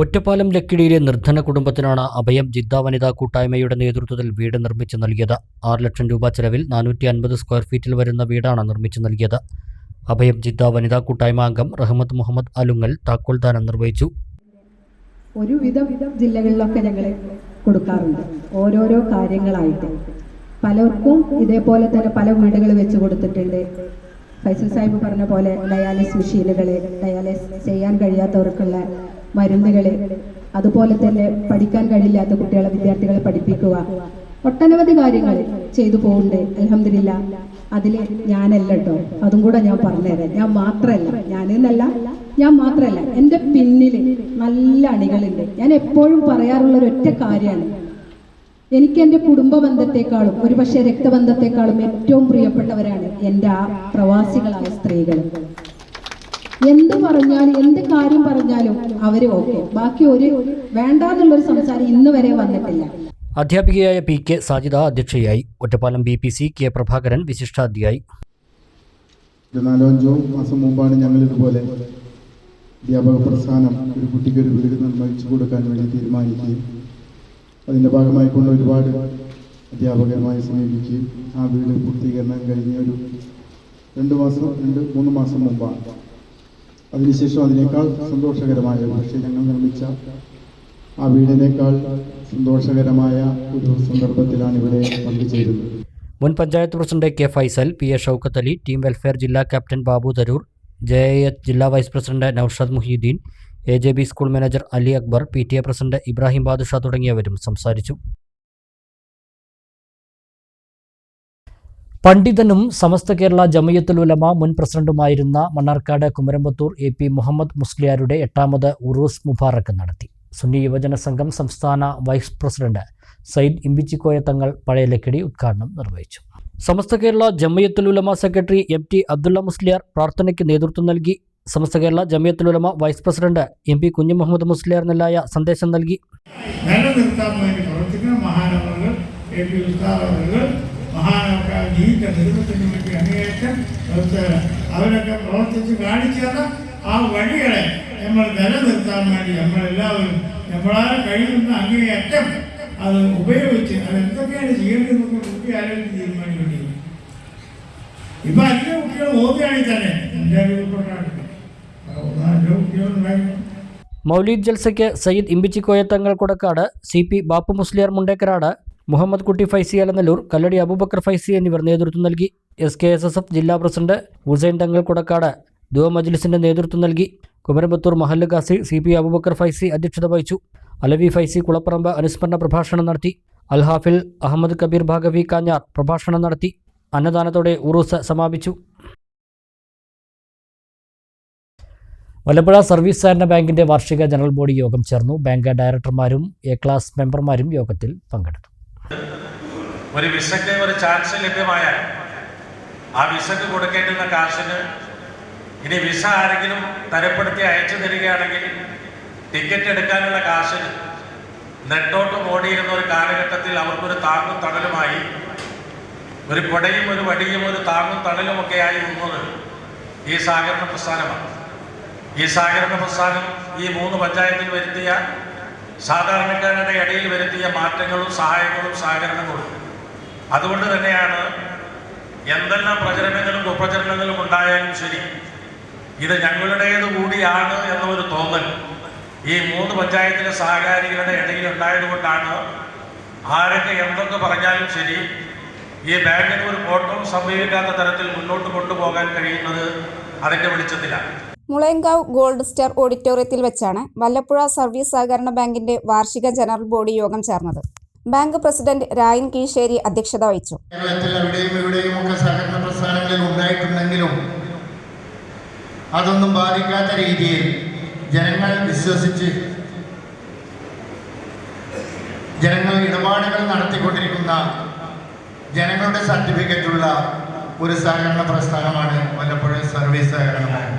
ഒറ്റപ്പാലം ലക്കിടിയിലെ നിർധന കുടുംബത്തിനാണ് അഭയം ജിദ്ദ വനിതാ കൂട്ടായ്മയുടെ നേതൃത്വത്തിൽ വീട് നിർമ്മിച്ചു നൽകിയത്. 6 ലക്ഷം രൂപ ചെലവിൽ 450 സ്ക്വയർ ഫീറ്റിൽ വരുന്ന വീടാണ് നിർമ്മിച്ചു നൽകിയത്. അഭയം ജിദ്ദ വനിതാ കൂട്ടായ്മ അംഗം റഹ്മത്ത് മുഹമ്മദ് ആലുങ്ങൽ താക്കോൽദാനം നിർവഹിച്ചു. ഒരുവിധം ജില്ലകളിലൊക്കെ ഞങ്ങൾ കൊടുക്കാറുണ്ട്, ഓരോരോ കാര്യങ്ങളായിട്ട്. പലർക്കും ഇതേപോലെ തന്നെ പല വീടുകൾ വെച്ച് കൊടുത്തിട്ടുണ്ട്. ഫൈസൽ സാഹിബ് പറഞ്ഞ പോലെ ഡയാലിസിസ് മെഷീനുകൾ, ഡയാലിസിസ് ചെയ്യാൻ കഴിയാത്തവർക്കുള്ള മരുന്നുകൾ, അതുപോലെ തന്നെ പഠിക്കാൻ കഴിയില്ലാത്ത കുട്ടികളെ വിദ്യാർത്ഥികളെ പഠിപ്പിക്കുക, ഒട്ടനവധി കാര്യങ്ങൾ ചെയ്തു പോകുന്നുണ്ട്. അൽഹംദുലില്ലാ. അതിൽ ഞാനല്ല കേട്ടോ, അതും കൂടെ ഞാൻ പറഞ്ഞുതരാം. ഞാൻ മാത്രമല്ല എൻ്റെ പിന്നിൽ നല്ല അണികളുണ്ട്. ഞാൻ എപ്പോഴും പറയാറുള്ളൊരു ഒറ്റ കാര്യമാണ്, എനിക്ക് എൻ്റെ കുടുംബ ബന്ധത്തെക്കാളും ഒരുപക്ഷെ രക്തബന്ധത്തെക്കാളും ഏറ്റവും പ്രിയപ്പെട്ടവരാണ് എൻ്റെ ആ പ്രവാസികളായ സ്ത്രീകൾ. എന്ത് പറഞ്ഞാലും എന്ത് കാര്യം പറഞ്ഞാലും അവർ ഓക്കെ, ബാക്കി ഒരു വേണ്ടാന്നുള്ളൊരു സംസാരം ഇന്ന് വരെ വന്നിട്ടില്ല. അധ്യാപികയായ പി കെ സാജിദ അധ്യക്ഷയായി. ഒറ്റപ്പാലം BPC കെ പ്രഭാകരൻ വിശിഷ്ടാതിഥിയായി. 4-5 മാസം മുമ്പാണ് ഞങ്ങൾ ഇതുപോലെ അധ്യാപക പ്രസ്ഥാനം ഒരു കുട്ടിക്കൊരു വീട് നിർമ്മിച്ചു കൊടുക്കാൻ വേണ്ടി തീരുമാനിക്കുകയും അതിൻ്റെ ഭാഗമായിക്കൊണ്ട് ഒരുപാട് അധ്യാപകരുമായി സമീപിക്കുകയും ആ വീട് പൂർത്തീകരണം കഴിഞ്ഞ ഒരു 2-3 മാസം മുമ്പാണ്. അതിനുശേഷം അതിനേക്കാൾ സന്തോഷകരമായ, പക്ഷേ ഞങ്ങൾ നിർമ്മിച്ച ആ വീടിനേക്കാൾ സന്തോഷകരമായ ഒരു സന്ദർഭത്തിലാണ് ഇവിടെ പങ്കുചേരുന്നത്. മുൻ panchayat president K Faisal, PA Shoukath Ali, team welfare ജില്ലാ ക്യാപ്റ്റൻ ബാബു തരൂർ, JIH ജില്ലാ vice president Noushad Muhiyuddin, AJB school manager Ali Akbar, PTA president Ibrahim Badusha തുടങ്ങിയവരും സംസാരിച്ചു. പണ്ഡിതനും സമസ്ത കേരള ജമയത്തുൽ ഉലമ മുൻ പ്രസിഡന്റുമായിരുന്ന മണ്ണാർക്കാട് കുമരമ്പത്തൂർ AP മുഹമ്മദ് മുസ്ലിയാരുടെ 8ാമത് ഉറൂസ് മുബാറക്ക് നടത്തി. സുന്നി യുവജന സംഘം സംസ്ഥാന വൈസ് പ്രസിഡന്റ് സയ്യിദ് ഇമ്പിച്ചിക്കോയ തങ്ങൾ പഴയ ലക്കിടി ഉദ്ഘാടനം നിർവഹിച്ചു. സമസ്ത കേരള ജമയത്തുൽ ഉലമ സെക്രട്ടറി MT അബ്ദുള്ള മുസ്ലിയാർ പ്രാർത്ഥനയ്ക്ക് നേതൃത്വം നൽകി. സമസ്ത കേരള ജമയത്തുൽ ഉലമ വൈസ് പ്രസിഡന്റ് MP കുഞ്ഞു മുഹമ്മദ് മുസ്ലിയാർ നെല്ലായ സന്ദേശം നൽകി. നിലനിർത്താൻ വേണ്ടി പ്രവർത്തിക്കുന്ന മഹാനവറുകൾ, AP ഉസ്താദുകൾ, മഹാനവർക്ക് ജീവിത നിർമ്മിതത്തിന് വേണ്ടി അങ്ങേയറ്റം അവരൊക്കെ പ്രവർത്തിച്ച് കാണിച്ചത് ആ വഴികളെ നമ്മൾ നിലനിർത്താൻ വേണ്ടി നമ്മളെല്ലാവരും നമ്മളാൽ കഴിയുന്ന അങ്ങേയറ്റം അത് ഉപയോഗിച്ച് അതെന്തൊക്കെയാണ് ചെയ്യേണ്ടതെന്നൊക്കെ കുട്ടി ആലോചിച്ച് തീരുമാനിക്കേണ്ടിയിരുന്നു. ഇപ്പം അധികം കുട്ടികൾ ഓതുകയാണെങ്കിൽ തന്നെ എൻ്റെ അറിവിൽപ്പെട്ടാണ് കുട്ടികളുണ്ടായിരുന്നു. മൗലീദ് ജൽസയ്ക്ക് സയ്യിദ് ഇമ്പിച്ചിക്കോയ തങ്ങൾ കൊടക്കാട്, CP ബാപ്പു മുസ്ലിയാർ മുണ്ടേക്കരാട്, മുഹമ്മദ് കുട്ടി ഫൈസി അലനല്ലൂർ, കല്ലടി അബൂബക്കർ ഫൈസി എന്നിവർ നേതൃത്വം നൽകി. SKSSF ജില്ലാ പ്രസിഡന്റ് ഹുസൈൻ തങ്ങൾ കൊടക്കാട് ദുആ മജ്ലിസിന്റെ നേതൃത്വം നൽകി. കുമരമ്പത്തൂർ മഹല്ല് ഖാസി CP അബൂബക്കർ ഫൈസി അധ്യക്ഷത വഹിച്ചു. അലവി ഫൈസി കുളപ്പറമ്പ് അനുസ്മരണ പ്രഭാഷണം നടത്തി. അൽഹാഫിൽ അഹമ്മദ് കബീർ ഭാഗവി കാഞ്ഞാർ പ്രഭാഷണം നടത്തി. അന്നദാനത്തോടെ ഉറൂസ് സമാപിച്ചു. വല്ലപ്പുഴ സർവീസ് സഹകരണ ബാങ്കിന്റെ വാർഷിക ജനറൽ ബോഡി യോഗം ചേർന്നു. ബാങ്ക് ഡയറക്ടർമാരും A ക്ലാസ് മെമ്പർമാരും യോഗത്തിൽ പങ്കെടുത്തു. ഒരു വിസയ്ക്ക് ഒരു ചാൻസ് ലഭ്യമായാൽ ആ വിസയ്ക്ക് കൊടുക്കേണ്ടുന്ന കാശിന് ഇനി വിസ ആരെങ്കിലും തരപ്പെടുത്തി അയച്ചു തരികയാണെങ്കിൽ ടിക്കറ്റ് എടുക്കാനുള്ള കാശിന് നെട്ടോട്ട് ഓടിയിരുന്ന ഒരു കാലഘട്ടത്തിൽ അവർക്കൊരു താങ്ങും തണലുമായി ഒരു കൊടയും ഒരു വടിയും ഒരു താങ്ങും തണലുമൊക്കെയായി നിന്നത് ഈ സഹകരണ പ്രസ്ഥാനമാണ്. ഈ സഹകരണ പ്രസ്ഥാനം ഈ 3 പഞ്ചായത്തിൽ വരുത്തിയ സാധാരണക്കാരുടെ ഇടയിൽ വരുത്തിയ മാറ്റങ്ങളും സഹായങ്ങളും സഹകരണങ്ങളും. അതുകൊണ്ട് തന്നെയാണ് എന്തെല്ലാം പ്രചരണങ്ങളും കുപ്രചരണങ്ങളും ഉണ്ടായാലും ശരി, ഇത് ഞങ്ങളുടേത് കൂടിയാണ് എന്നൊരു തോന്നൽ ഈ 3 പഞ്ചായത്തിലെ സഹകാരികളുടെ ഇടയിൽ ഉണ്ടായതുകൊണ്ടാണ് ആരൊക്കെ എന്തൊക്കെ പറഞ്ഞാലും ശരി ഈ ബാങ്കിന് ഒരു കോട്ടവും സംഭവിക്കാത്ത തരത്തിൽ മുന്നോട്ട് കൊണ്ടുപോകാൻ കഴിയുന്നത് അതിൻ്റെ വെളിച്ചത്തിലാണ്. മുളയങ്കാവ് ഗോൾഡ് സ്റ്റാർ ഓഡിറ്റോറിയത്തിൽ വെച്ചാണ് വല്ലപ്പുഴ സർവീസ് സഹകരണ ബാങ്കിന്റെ വാർഷിക ജനറൽ ബോഡി യോഗം ചേർന്നത്. ബാങ്ക് പ്രസിഡന്റ് രായൻ കീശ്ശേരി അധ്യക്ഷത വഹിച്ചു. കേരളത്തിൽ അവിടെയും ഒക്കെ സഹകരണ പ്രസ്ഥാനങ്ങളിൽ ഉണ്ടായിട്ടുണ്ടെങ്കിലും അതൊന്നും ബാധിക്കാത്ത രീതിയിൽ ജനങ്ങൾ വിശ്വസിച്ച് ജനങ്ങൾ ഇടപാടുകൾ നടത്തിക്കൊണ്ടിരിക്കുന്ന ജനങ്ങളുടെ സർട്ടിഫിക്കറ്റുള്ള ഒരു സഹകരണ പ്രസ്ഥാനമാണ് വല്ലപ്പുഴ സർവീസ് സഹകരണ ബാങ്ക്.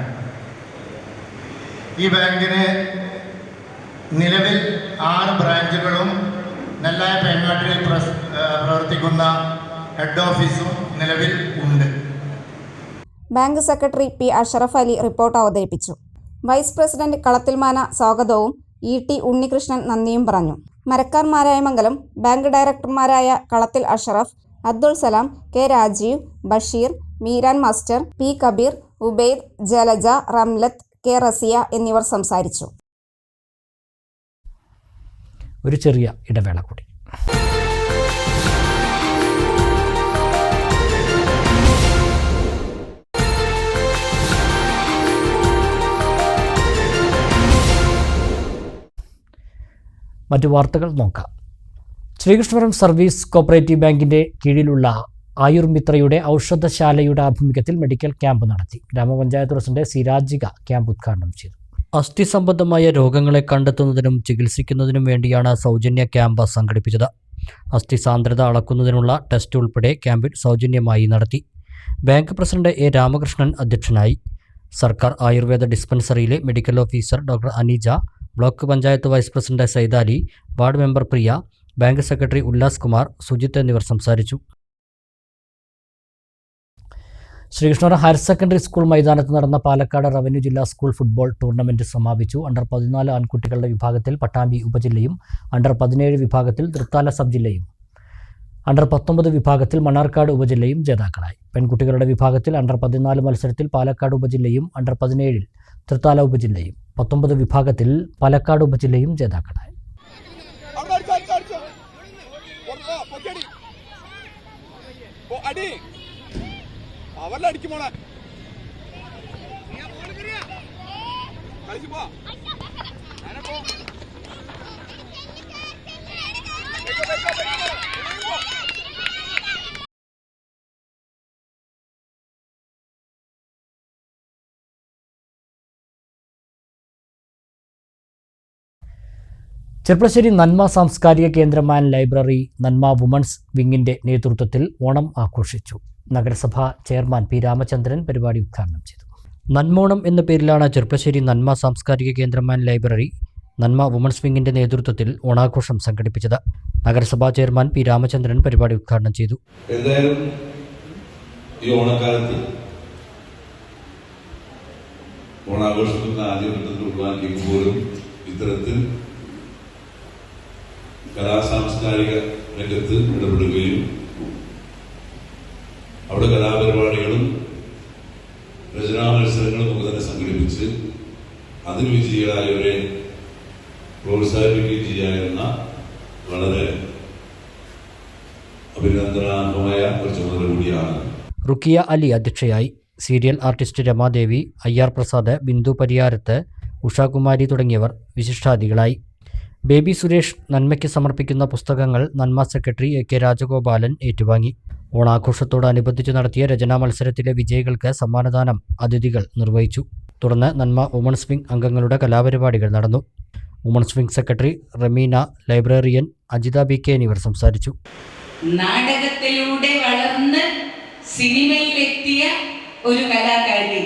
ഈ ബാങ്കിന് നിലവിൽ 6 ബ്രാഞ്ചുകളും നെല്ലായ പേങ്ങാട്ടിൽ പ്രവർത്തിക്കുന്ന ഹെഡ് ഓഫീസും നിലവിൽ ഉണ്ട്. Bank secretary P Ashraf Ali report അവതരിപ്പിച്ചു. വൈസ് പ്രസിഡന്റ് കളത്തിൽമാന സ്വാഗതവും ET ഉണ്ണികൃഷ്ണൻ നന്ദിയും പറഞ്ഞു. മരക്കാർ മംഗലം ബാങ്ക് ഡയറക്ടർമാരായ Kalathil Ashraf, Abdul Salam, K Rajeev, Basheer, Meeran master, P Kabeer, Ubaid, Jalaja, Ramlath, K Rasiya എന്നിവർ സംസാരിച്ചു. ഒരു ചെറിയ ഇടവേള കൂടി. മറ്റു വാർത്തകൾ നോക്കാം. ശ്രീകൃഷ്ണപുരം സർവീസ് കോപ്പറേറ്റീവ് ബാങ്കിൻ്റെ കീഴിലുള്ള ആയുർമിത്രയുടെ ഔഷധശാലയുടെ ആഭിമുഖ്യത്തിൽ മെഡിക്കൽ ക്യാമ്പ് നടത്തി. ഗ്രാമപഞ്ചായത്ത് പ്രസിഡന്റ് സി രാജിക ക്യാമ്പ് ഉദ്ഘാടനം ചെയ്തു. അസ്ഥി സംബന്ധമായ രോഗങ്ങളെ കണ്ടെത്തുന്നതിനും ചികിത്സിക്കുന്നതിനും വേണ്ടിയാണ് സൗജന്യ ക്യാമ്പ് സംഘടിപ്പിച്ചത്. അസ്ഥി സാന്ദ്രത അളക്കുന്നതിനുള്ള ടെസ്റ്റ് ഉൾപ്പെടെ ക്യാമ്പിൽ സൗജന്യമായി നടത്തി. ബാങ്ക് പ്രസിഡന്റ് A രാമകൃഷ്ണൻ അധ്യക്ഷനായി. സർക്കാർ ആയുർവേദ ഡിസ്പെൻസറിയിലെ medical officer doctor Aneeja, block panchayat vice president Saidali, ward member Priya, bank secretary Ullas Kumar, Sujith എന്നിവർ സംസാരിച്ചു. ശ്രീകൃഷ്ണപുരം ഹയർ സെക്കൻഡറി സ്കൂൾ മൈതാനത്ത് നടന്ന പാലക്കാട് റവന്യൂ ജില്ലാ സ്കൂൾ ഫുട്ബോൾ ടൂർണമെന്റ് സമാപിച്ചു. അണ്ടർ 14 ആൺകുട്ടികളുടെ വിഭാഗത്തിൽ പട്ടാമ്പി ഉപജില്ലയും, അണ്ടർ 17 വിഭാഗത്തിൽ തൃത്താല സബ് ജില്ലയും, അണ്ടർ 19 വിഭാഗത്തിൽ മണ്ണാർക്കാട് ഉപജില്ലയും ജേതാക്കളായി. പെൺകുട്ടികളുടെ വിഭാഗത്തിൽ അണ്ടർ 14 മത്സരത്തിൽ പാലക്കാട് ഉപജില്ലയും, അണ്ടർ 17 തൃത്താല ഉപജില്ലയും, 19 വിഭാഗത്തിൽ പാലക്കാട് ഉപജില്ലയും ജേതാക്കളായി. ചെർപ്പളശ്ശേരി നന്മ സാംസ്കാരിക കേന്ദ്രം ആൻഡ് ലൈബ്രറി നന്മ വുമൺസ് വിങ്ങിൻ്റെ നേതൃത്വത്തിൽ ഓണം ആഘോഷിച്ചു. നഗരസഭാ ചെയർമാൻ P രാമചന്ദ്രൻ പരിപാടി ഉദ്ഘാടനം ചെയ്തു. നന്മോണം എന്ന പേരിലാണ് ചെർപ്പളശ്ശേരി നന്മ സാംസ്കാരിക കേന്ദ്രം ആൻഡ് ലൈബ്രറി നന്മ വുമൺസ് വിങ്ങിൻ്റെ നേതൃത്വത്തിൽ ഓണാഘോഷം സംഘടിപ്പിച്ചത്. നഗരസഭാ ചെയർമാൻ P രാമചന്ദ്രൻ പരിപാടി ഉദ്ഘാടനം ചെയ്തു. എന്തായാലും ഈ ഓണക്കാലത്ത് ഓണാഘോഷത്തിന്റെ ആദ്യഘട്ടത്തിൽ ഉൾവാങ്ങിക്കുമ്പോഴും ഇത്തരത്തിൽ കലാസാംസ്കാരിക രംഗത്ത് ഇടപെടുകയും അവിടെ കലാപരിപാടികളും രചനാ മത്സരങ്ങളും ഒക്കെ തന്നെ സംഘടിപ്പിച്ച് അതിന് വിജയികളായവരെ പ്രോത്സാഹിപ്പിക്കുകയും ചെയ്യാവുന്ന വളരെ അഭിനന്ദനാർഹമായ ഒരു ചുമതല കൂടിയാണ്. റുക്കിയ അലി അധ്യക്ഷയായി. Serial artist Ramadevi, IR Prasad, Bindu Pariyarath, Ushakumari തുടങ്ങിയവർ വിശിഷ്ടാതിഥികളായി. ബേബി സുരേഷ് നന്മയ്ക്ക് സമർപ്പിക്കുന്ന പുസ്തകങ്ങൾ നന്മ സെക്രട്ടറി AK രാജഗോപാലൻ ഏറ്റുവാങ്ങി. ഓണാഘോഷത്തോടനുബന്ധിച്ച് നടത്തിയ രചനാ മത്സരത്തിലെ വിജയികൾക്ക് സമ്മാനദാനം അതിഥികൾ നിർവഹിച്ചു. തുടർന്ന് നന്മ വുമൺസ് വിംഗ് അംഗങ്ങളുടെ കലാപരിപാടികൾ നടന്നു. Women's wing secretary Rameena, librarian Ajitha BK എന്നിവർ സംസാരിച്ചു. നാടകത്തിലൂടെ വളർന്ന് സിനിമയിലെത്തിയ ഒരു കലാകാരി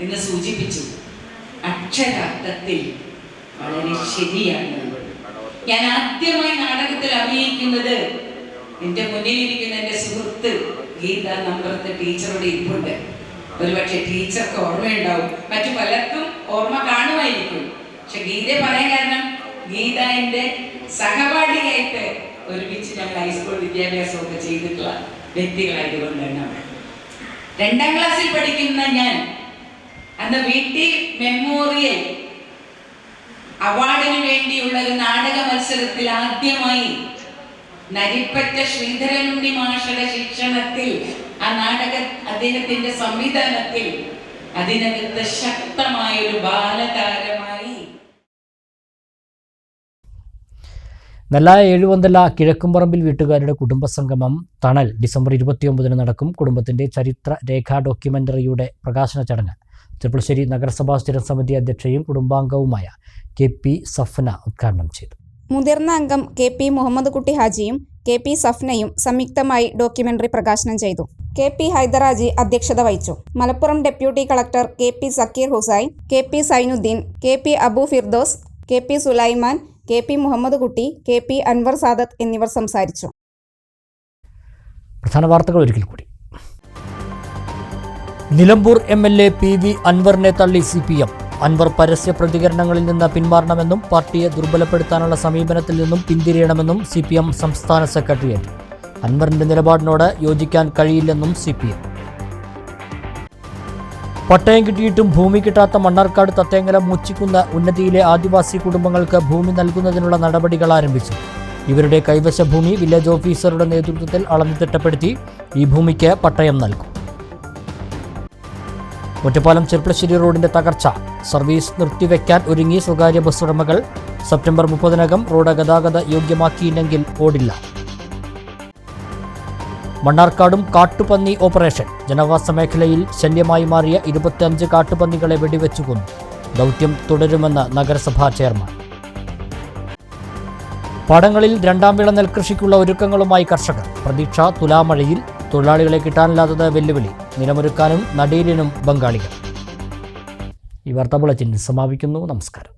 എന്ന് സൂചിപ്പിച്ചു. അക്ഷരാർത്ഥത്തിൽ വളരെ ശരിയാണ്. ഞാൻ ആദ്യമായി നാടകത്തിൽ അഭിനയിക്കുന്നത് എൻ്റെ മുന്നിലിരിക്കുന്ന എൻ്റെ സുഹൃത്ത് ഗീത നമ്പറത്തെ ടീച്ചറുടെ ഇരിപ്പുണ്ട്. ഒരുപക്ഷെ ടീച്ചർക്ക് ഓർമ്മയുണ്ടാവും, മറ്റു പലർക്കും ഓർമ്മ കാണുമായിരിക്കും. പക്ഷെ ഗീതയെ പറയാൻ കാരണം ഗീത എൻ്റെ സഹപാഠിയായിട്ട് ഒരുമിച്ച് ഞങ്ങൾ ഹൈസ്കൂൾ വിദ്യാഭ്യാസമൊക്കെ ചെയ്തിട്ടുള്ള വ്യക്തികളായതുകൊണ്ടാണ്. 2ാം ക്ലാസ്സിൽ പഠിക്കുന്ന ഞാൻ അന്ന് വീട്ടിൽ മെമ്മോറിയൽ അവാർഡിന് വേണ്ടിയുള്ള ഒരു നാടക മത്സരത്തിൽ ആദ്യമായി നരിപ്പറ്റ ശ്രീധരനുണ്ണി മാഷയുടെ ശിക്ഷണത്തിൽ ആ നാടക അദ്ദേഹത്തിന്റെ സംവിധാനത്തിൽ അതിനകത്ത് ശക്തമായൊരു ബാലതാരമായി. നെല്ലായ ഏഴുവന്തല കിഴക്കുംപറമ്പിൽ വീട്ടുകാരുടെ കുടുംബസംഗമം തണൽ ഡിസംബർ 29 നടക്കും. കുടുംബത്തിന്റെ ചരിത്ര രേഖാ ഡോക്യുമെന്ററിയുടെ പ്രകാശന ചടങ്ങ് ചെർപ്പളശ്ശേരി നഗരസഭാ സ്ഥിരം സമിതി അധ്യക്ഷയും കുടുംബാംഗവുമായ KP സഫ്ന ഉദ്ഘാടനം ചെയ്തു. മുതിർന്ന അംഗം KP മുഹമ്മദ് കുട്ടി ഹാജിയും KP സഫ്നയും സംയുക്തമായി ഡോക്യുമെന്ററി പ്രകാശനം ചെയ്തു. KP ഹൈദരാജി അധ്യക്ഷത വഹിച്ചു. Malappuram deputy collector KP Zakir Hussain, KP Zainudheen, KP Abu Firdous, KP Sulaiman, KP Muhammad Kutty, KP Anwar Sadath എന്നിവർ സംസാരിച്ചു. പ്രധാന വാർത്തകൾ ഒരിക്കൽ കൂടി. നിലമ്പൂർ MLA PV അൻവറിനെ തള്ളി CPM. അൻവർ പരസ്യ പ്രതികരണങ്ങളിൽ നിന്ന് പിന്മാറണമെന്നും പാർട്ടിയെ ദുർബലപ്പെടുത്താനുള്ള സമീപനത്തിൽ നിന്നും പിന്തിരിയണമെന്നും CPM സംസ്ഥാന സെക്രട്ടേറിയറ്റ്. അൻവറിന്റെ നിലപാടിനോട് യോജിക്കാൻ കഴിയില്ലെന്നും CPM. പട്ടയം കിട്ടിയിട്ടും ഭൂമി കിട്ടാത്ത മണ്ണാർക്കാട് തത്തേങ്ങല മൂച്ചിക്കുന്ന് ഉന്നതിയിലെ ആദിവാസി കുടുംബങ്ങൾക്ക് ഭൂമി നൽകുന്നതിനുള്ള നടപടികൾ ആരംഭിച്ചു. ഇവരുടെ കൈവശ ഭൂമി വില്ലേജ് ഓഫീസറുടെ നേതൃത്വത്തിൽ അളന്നു തിട്ടപ്പെടുത്തി ഈ ഭൂമിക്ക് പട്ടയം നൽകും. ഒറ്റപ്പാലം ചെർപ്പളശ്ശേരി റോഡിന്റെ തകർച്ച. സർവീസ് നിർത്തിവെക്കാൻ ഒരുങ്ങി സ്വകാര്യ ബസ് ഉടമകൾ. സെപ്റ്റംബർ 30-നകം റോഡ് ഗതാഗത യോഗ്യമാക്കിയില്ലെങ്കിൽ ഓടില്ല. മണ്ണാർക്കാടും കാട്ടുപന്നി ഓപ്പറേഷൻ. ജനവാസ മേഖലയിൽ ശല്യമായി മാറിയ 25 കാട്ടുപന്നികളെ വെടിവെച്ചു കൊന്നു. ദൗത്യം തുടരുമെന്ന് നഗരസഭാ ചെയർമാൻ. പാടങ്ങളിൽ രണ്ടാം വിള നെൽകൃഷിക്കുള്ള ഒരുക്കങ്ങളുമായി കർഷകർ. പ്രതീക്ഷ തുലാമഴയിൽ. തൊഴിലാളികളെ കിട്ടാനില്ലാത്തത് വെല്ലുവിളി. നിലമൊരുക്കാനും നടീലിനും ബംഗാളികൾ. ഈ വാർത്താ ബുള്ളറ്റിൻ സമാപിക്കുന്നു. നമസ്കാരം.